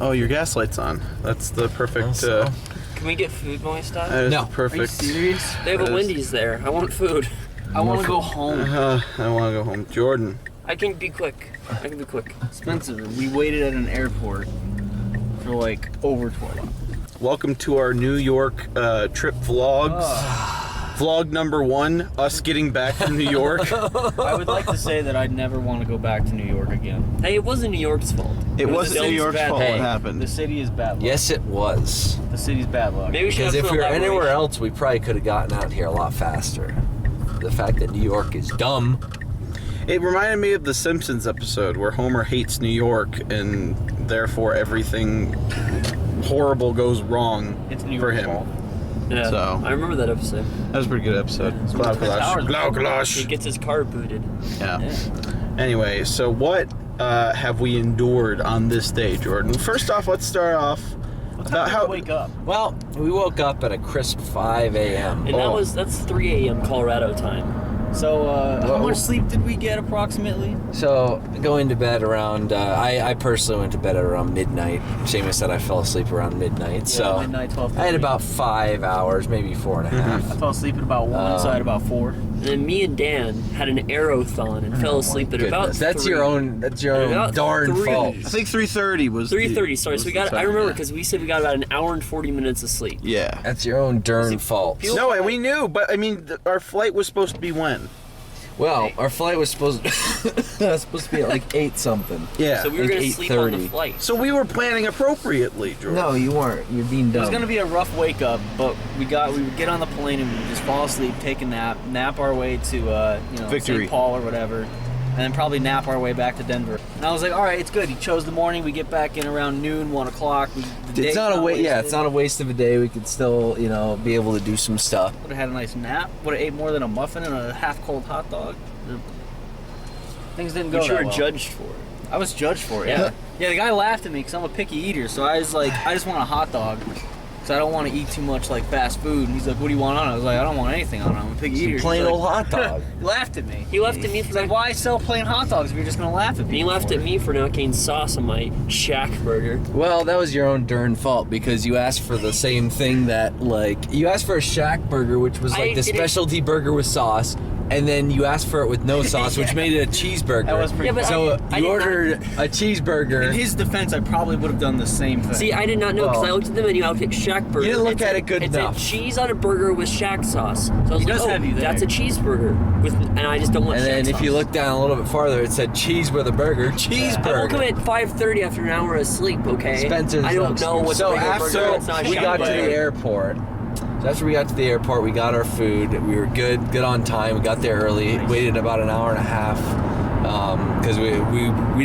Oh, your gas light's on. That's the perfect... Can we get food when we stop? That is No. the perfect... Are you serious? They have a Wendy's there. I want food. I want to go home. I want to go home. Jordan. I can be quick. Spencer, we waited at an airport for like over 12 hours. Welcome to our New York trip vlogs. Vlog number 1, us getting back from New York. I would like to say that I'd never want to go back to New York again. Hey, it wasn't New York's fault. It wasn't New York's fault Hey. what happened. The city is bad luck. Yes, it was. The city's bad luck. Maybe we should Because have if some we were anywhere elaboration. else, we probably could have gotten out here a lot faster. The fact that New York is dumb. It reminded me of the Simpsons episode where Homer hates New York and therefore everything horrible goes wrong It's New for York's him. fault. Yeah, So- I remember that episode. That was a pretty good episode. Twin Towers. He gets his car booted. Yeah. Yeah. Anyway, so what have we endured on this day, Jordan? First off, let's start off What about time how... did you wake up? Well, we woke up at a crisp 5 a.m. And that's 3 a.m. Colorado time. So, how Well- much sleep did we get approximately? So, going to bed around, I personally went to bed at around midnight. Seamus said I fell asleep around midnight. So, midnight, 12:30. I had about 5 hours, maybe 4.5. I fell asleep at about 1, so I had about 4. And then me and Dan had an aerothon and fell asleep at about Goodness, that's 3. your own About darn 3. fault. I think 3:30 was... 3:30, sorry. So we got, I remember because we said we got about an hour and 40 minutes of sleep. Yeah. That's your own darn fault. People- No, and we knew, but I mean, our flight was supposed to be when? Well, our flight was supposed to be at like 8 something. Yeah. So we were Like going to sleep on the 8:30. flight. So we were planning appropriately, Jordan. No, you weren't. You're being It dumb. was gonna be a rough wake up, but we would get on the plane and we would just fall asleep, take a nap our way to Victory. St. Paul or whatever, and then probably nap our way back to Denver. And I was like, all right, it's good. He chose the morning. We get back in around noon, 1 o'clock. It's not a waste. Yeah, it's not a waste of a day. We could still, be able to do some stuff. Would have had a nice nap. Would have ate more than a muffin and a half-cold hot dog. Things didn't go Which you that were well. judged for. I was judged for it. Yeah. Yeah, the guy laughed at me because I'm a picky eater. So I was like, I just want a hot dog. Because I don't want to eat too much like fast food. And he's like, what do you want on it? I was like, I don't want anything on it. I'm a picky eater. Plain He's old like, hot dog. He laughed at me. He laughed at me for He's like, that. why sell plain hot dogs if you're just going to laugh at And me? he laughed at me for not getting sauce on my Shack burger. Well, that was your own darn fault because you asked for the same thing that, you asked for a Shack burger, which was like I the didn't- specialty burger with sauce, and then you asked for it with no sauce, which made it a cheeseburger. That was pretty Yeah, but so I you did not- ordered a cheeseburger. In his defense, I probably would have done the same thing. See, I did not know because Well, I looked at the menu. I looked at Shack burger. didn't look It at said- it good it enough. said cheese on a burger with Shack sauce. So I was He like, does oh, have you there. that's a cheeseburger with, and I just don't want and Shack then sauce. if you look down a little bit farther, it said cheese with a burger. I woke up Cheeseburger. at 5:30 after an hour of sleep. Okay. Spencer's I don't know what's so a regular after burger. It's not a we Shack got to burger. the airport. So after we got to the airport, we got our food. We were good on time. We got there early. Waited about an hour and a half because we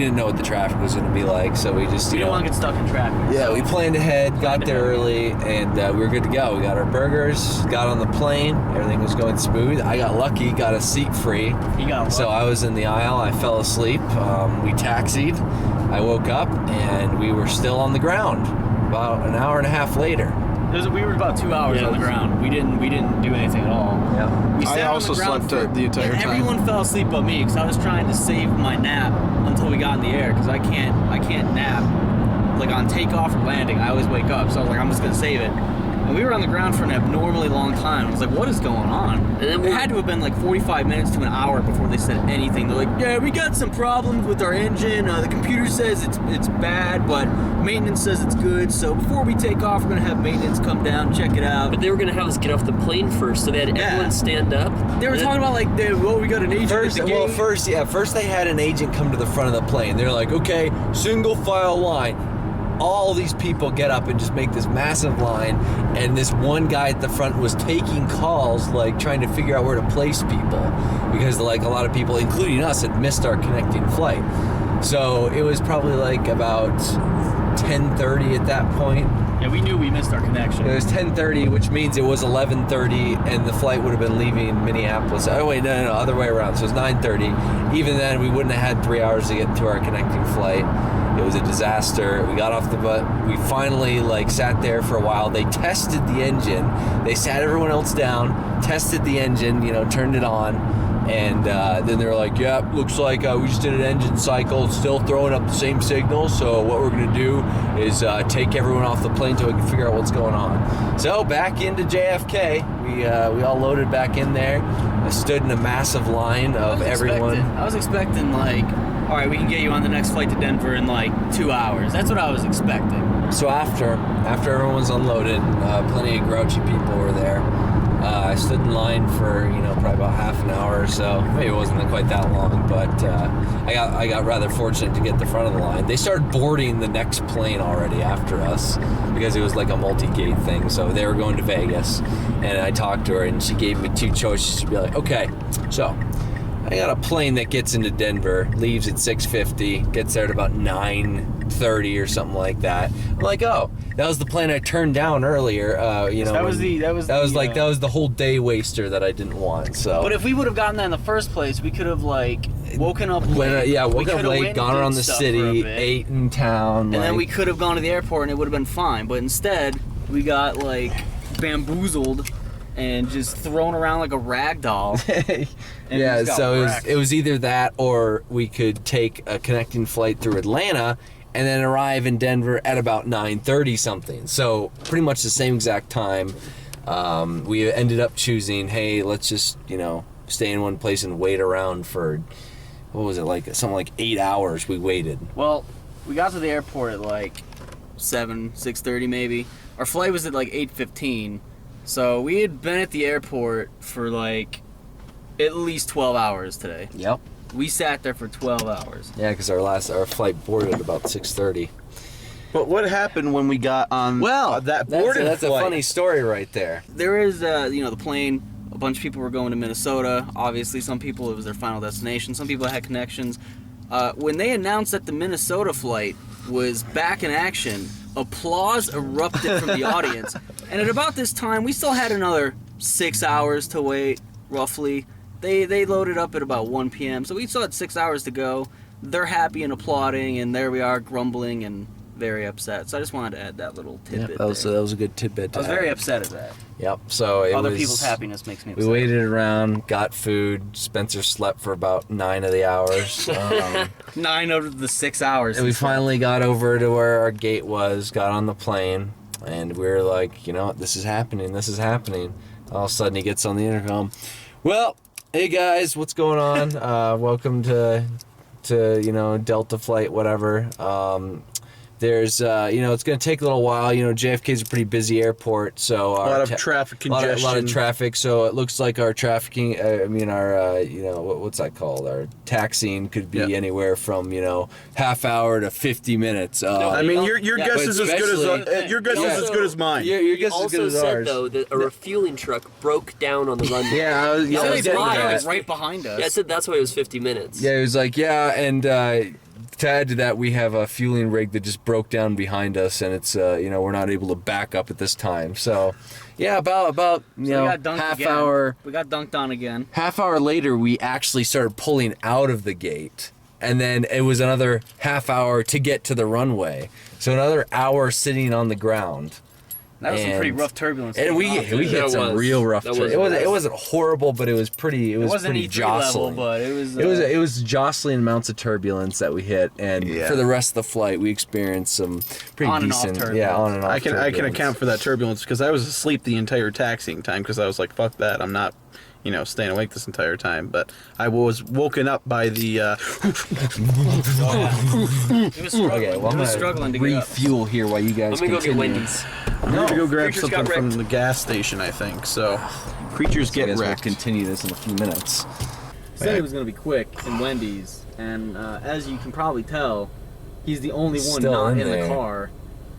didn't know what the traffic was going to be like. So we just you don't want to get stuck in traffic. yeah, we planned ahead, got there early, and we were good to go. We got our burgers, got on the plane. Everything was going smooth. I got lucky, got a seat free. You got So I was in the aisle. I fell asleep. We taxied. I woke up and we were still on the ground. About an hour and a half later. we were about 2 hours on the ground. We didn't do anything at all. Yeah. We I sat on also the ground slept the entire and time. everyone fell asleep but me because I was trying to save my nap until we got in the air because I can't nap like on takeoff or landing. I always wake up, so I was like, I'm just gonna save it. And we were on the ground for an abnormally long time. I was like, what is going on? And then It had to have been like 45 minutes to an hour before they said anything. They're like, yeah, we got some problems with our engine. The computer says it's bad, but maintenance says it's good. So before we take off, we're gonna have maintenance come down, check it out. But they were gonna have us get off the plane first, so they had everyone stand up. They were talking about like, we got an agent at the gate. First they had an agent come to the front of the plane. They're like, okay, single file line. All these people get up and just make this massive line, and this one guy at the front was taking calls, like trying to figure out where to place people, because like a lot of people, including us, had missed our connecting flight. So it was probably like about 10:30 at that point. Yeah, we knew we missed our connection. It was 10:30, which means it was 11:30, and the flight would have been leaving Minneapolis. Oh wait, no, other way around. So it was 9:30. Even then, we wouldn't have had 3 hours to get to our connecting flight. It was a disaster. We got off the butt. We finally sat there for a while. They tested the engine. They sat everyone else down, tested the engine, turned it on, And then they're like, yeah, looks like we just did an engine cycle, it's still throwing up the same signal, so what we're going to do is take everyone off the plane until we can figure out what's going on. So back into JFK, we all loaded back in there. I stood in a massive line of everyone. I was expecting like, all right, we can get you on the next flight to Denver in like 2 hours. That's what I was expecting. So after everyone was unloaded, plenty of grouchy people were there. I stood in line for probably about half an hour or so. Maybe it wasn't quite that long, but I got rather fortunate to get the front of the line. They started boarding the next plane already after us because it was like a multi-gate thing. So they were going to Vegas, and I talked to her, and she gave me two choices. She'd be like, okay, so I got a plane that gets into Denver, leaves at 6:50, gets there at about 9:30 or something like that. I'm like, oh, that was the plane I turned down earlier. That was the whole day waster that I didn't want. So, but if we would have gotten that in the first place, we could have like woken up late. Woken up late, gone around the city, ate in town, and then we could have gone to the airport and it would have been fine. But instead, we got like bamboozled and just thrown around like a rag doll. Yeah, so it was either that or we could take a connecting flight through Atlanta and then arrive in Denver at about 9:30 something. So pretty much the same exact time. We ended up choosing, hey, let's just, stay in one place and wait around for, what was it, like something like 8 hours we waited. Well, we got to the airport at like 6:30 maybe. Our flight was at like 8:15. So we had been at the airport for like at least 12 hours today. Yep. We sat there for 12 hours. Yeah, because our flight boarded at about 6:30. But what happened when we got on that boarding that's flight? a funny story right there. There is, the plane. A bunch of people were going to Minnesota. Obviously, some people, it was their final destination. Some people had connections. When they announced that the Minnesota flight was back in action, applause erupted from the audience. And at about this time, we still had another 6 hours to wait, roughly. They loaded up at about 1 p.m., so we still had 6 hours to go. They're happy and applauding, and there we are grumbling and very upset. So I just wanted to add that little tidbit. That was a good tidbit. I was very upset at that. Yep. So Other people's happiness makes me upset. We waited around, got food. Spencer slept for about 9 of the hours. 9 out of the 6 hours. And we finally got over to where our gate was, got on the plane, and we were like, this is happening. All of a sudden he gets on the intercom. Well, hey guys, what's going on? Welcome to Delta flight, whatever. There's, it's going to take a little while. JFK's a pretty busy airport, so a lot of traffic congestion. A lot of traffic, so it looks like our trafficking, what's that called? Our taxiing could be anywhere from, half hour to 50 minutes. Your guess is as good as mine. Your guess is as good as ours. Also said, though, that a refueling truck broke down on the runway. Yeah, I was right behind us. Yeah, I said that's why it was 50 minutes. Yeah, it was like, and to add to that, we have a fueling rig that just broke down behind us, and it's we're not able to back up at this time. So, yeah, about half hour. We got dunked on again. Half hour later, we actually started pulling out of the gate, and then it was another half hour to get to the runway. So another hour sitting on the ground. That was some pretty rough turbulence. And we hit some real rough turbulence. It wasn't horrible, but it was pretty. It was pretty jostling. Level, but it was jostling amounts of turbulence that we hit, and for the rest of the flight, we experienced some pretty decent. On and off. I can account for that turbulence because I was asleep the entire taxiing time because I was like, fuck that, I'm not. Staying awake this entire time, but I was woken up by the. It was struggling to refuel here while you guys. Let me go get Wendy's. I'm going to go grab something from the gas station, I think. So, Creatures Get Rekt. We'll continue this in a few minutes. Said it was going to be quick in Wendy's, and as you can probably tell, he's the only one not in the car.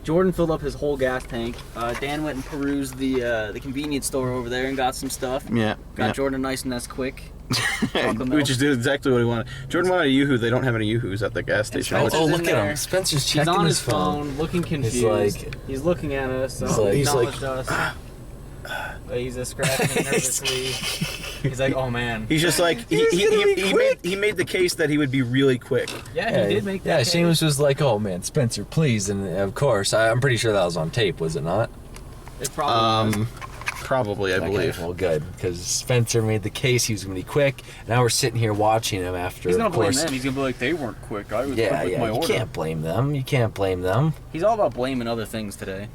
Jordan filled up his whole gas tank. Dan went and perused the convenience store over there and got some stuff. Yeah. Got Jordan nice and that's quick. We just did exactly what he wanted. Jordan wanted a Yoo-hoo. They don't have any Yoo-hoos at the gas station. Look at him. Spencer's checking He's on his phone, looking confused. He's looking at us. He's acknowledged us. He's scratching nervously. He's like, oh man. He's just like, he made the case that he would be really quick. Yeah, he did make that case. Shane was just like, oh man, Spencer, please. And of course, I'm pretty sure that was on tape, was it not? It probably was. Probably, I believe. Well, good, because Spencer made the case he was going to be quick. Now we're sitting here watching him after. He's not of blaming course. them. He's gonna be like, they weren't quick. I was quick Yeah, with my you order. can't blame them. You can't blame them. He's all about blaming other things today.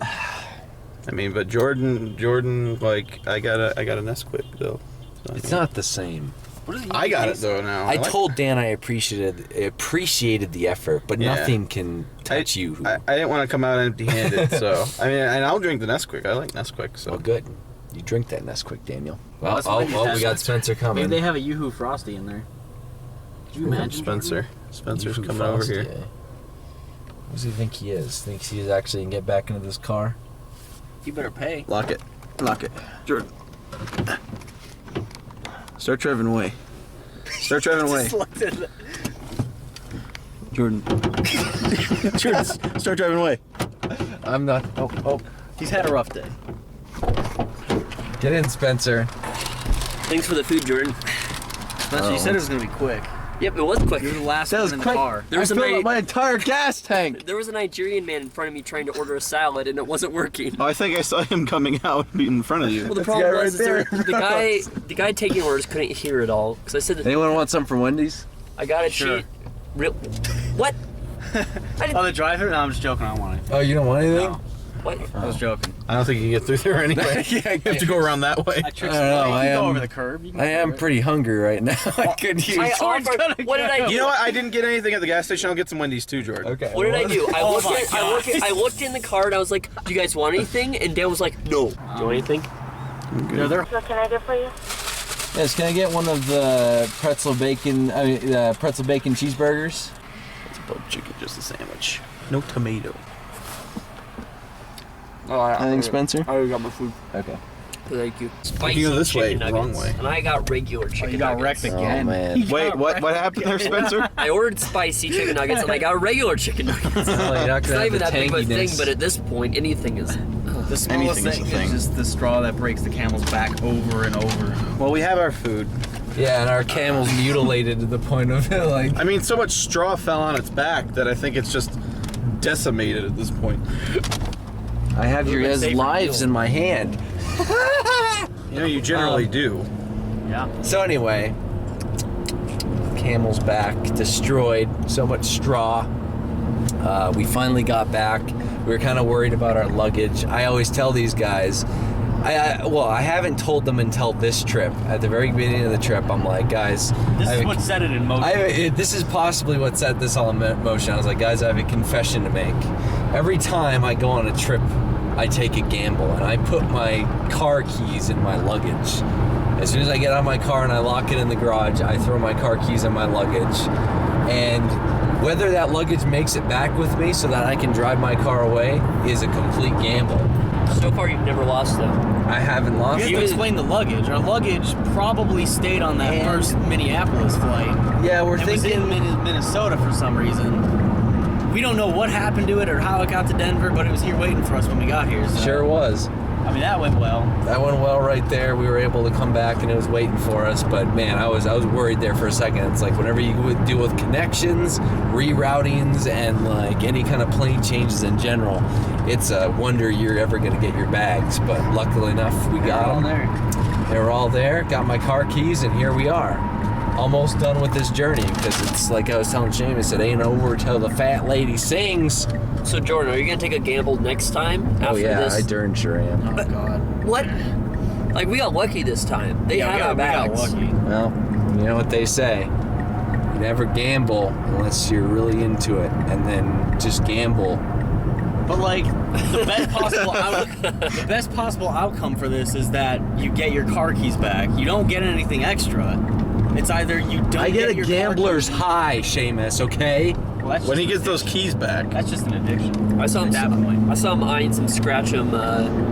I mean, but Jordan, like, I got a Nesquik though. So, It's not the same. What is he? I got it though now. I like- told Dan I appreciated the effort, but Yeah. nothing can touch you. I didn't want to come out empty-handed, so I mean, and I'll drink the Nesquik. I like Nesquik, so Well, good. You drink that Nesquik, Daniel. Well, That's what maybe we got Spencer coming. Maybe they have a Yoo-Hoo Frosty in there. Could you imagine? Spencer's Yoo-Hoo coming over Frosty, here. eh? What does he think he is? Thinks he is actually can get back into this car? You better pay. Lock it, Jordan. Start driving away. Start driving away, Jordan. Jordan, start driving away. I'm not. Oh. He's had a rough day. Get in, Spencer. Thanks for the food, Jordan. Spencer, you said it was gonna be quick. Yep, it was quick. You were the last one in the car. There was, my entire gas tank. there was a Nigerian man in front of me trying to order a salad, and it wasn't working. Oh, I think I saw him coming out in front of you. Well, the problem was is the guy taking orders couldn't hear it all because I said that Anyone want some from Wendy's? I got a Sure. cheat. Real what? Oh, the driver? No, I'm just joking. I don't want anything. Oh, you don't want anything? No, What? I was joking. I don't think you can get through there anyway. Yeah, You have to go around that way. I tricked I don't know, you. I You can am- go over the curb. You can I go am over it. pretty hungry right now. I could use. I George's offered. gonna What did I do? You know what? I didn't get anything at the gas station. I'll get some Wendy's too, Jordan. Okay. What did I do? I Oh looked, my in, I looked in the car and I was like, "Do you guys want anything?" And Dan was like, "No." Do you want anything? No, they're What can I do for you? Yes. Can I get one of the pretzel bacon cheeseburgers? It's about chicken, just a sandwich. No tomato. Oh, Anything, Spencer? I already got my food. Okay. Thank you. Spicy You go this way, chicken wrong nuggets. way. And I got regular chicken you got nuggets. wrecked Oh again. man. Wait, what happened there, Spencer? I ordered spicy chicken nuggets and I got regular chicken nuggets. Well, you're not It's gonna not even have that the big of a thing, tanginess. but at this point, anything is. The smallest Anything is thing a thing. is just the straw that breaks the camel's back over and over. Well, we have our food. Yeah, and our camel's mutilated to the point of it, like. I mean, so much straw fell on its back that I think it's just decimated at this point. I have your guys' safer lives deal. in my hand. You know, you generally do. Yeah. So anyway, camel's back destroyed. So much straw. We finally got back. We were kind of worried about our luggage. I always tell these guys. I haven't told them until this trip. At the very beginning of the trip, I'm like, guys, This I is have a- what set it in motion. this is possibly what set this all in motion. I was like, guys, I have a confession to make. Every time I go on a trip, I take a gamble, and I put my car keys in my luggage. As soon as I get out of my car and I lock it in the garage, I throw my car keys in my luggage. And whether that luggage makes it back with me so that I can drive my car away is a complete gamble. So far, you've never lost them. I haven't lost You have it. to explain the luggage. Our luggage probably stayed on that And- first Minneapolis flight. Yeah, we're It was thinking. in Minnesota for some reason. We don't know what happened to it or how it got to Denver, but it was here waiting for us when we got here. So. Sure was. I mean, that went well. That went well right there. We were able to come back and it was waiting for us. But man, I was worried there for a second. It's like whenever you would deal with connections, reroutings, and like any kind of plane changes in general, it's a wonder you're ever going to get your bags. But luckily enough, we got them. there. They were all there. Got my car keys, and here we are. Almost done with this journey because it's like I was telling Seamus, it ain't over till the fat lady sings. So, Jordan, are you gonna take a gamble next time after Oh yeah, this? I darn sure am. Oh, God. What? Like, we got lucky this time. They had our we got bags. lucky. Well, you know what they say. You never gamble unless you're really into it, and then just gamble. But like the best possible outcome for this is that you get your car keys back. You don't get anything extra. It's either you don't. I get a your gambler's car high, Seamus, okay? keys. Well, that's When just he gets an those addiction. keys back. That's just an addiction. I saw him. At that point. I saw him eyeing some scratch 'em. Oh,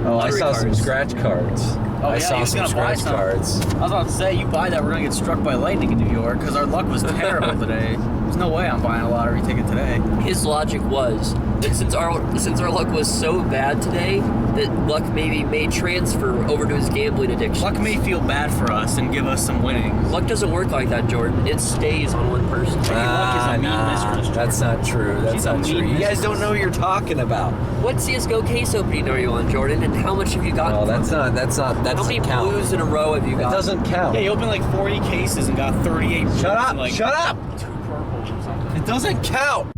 I lottery saw some cards. scratch cards. Oh, I yeah, saw he was some gonna buy scratch some. cards. I was about to say, you buy that, we're gonna get struck by lightning in New York because our luck was terrible today. There's no way I'm buying a lottery ticket today. His logic was that since our luck was so bad today, that luck maybe may transfer over to his gambling addiction. Luck may feel bad for us and give us some winnings. Luck doesn't work like that, Jordan. It stays on one person. Luck is a mean mistress. Jordan. That's not true. That's She's a not true. mean You guys business don't know who you're talking about. What CS:GO case opening are you on, Jordan? And how much have you gotten? Oh, from that's it? not. That How many doesn't count. blues in a row have you That got? doesn't count. Yeah, you opened like 40 cases and got 38 blues Shut up! and like Shut up! 2 purples or something. It doesn't count.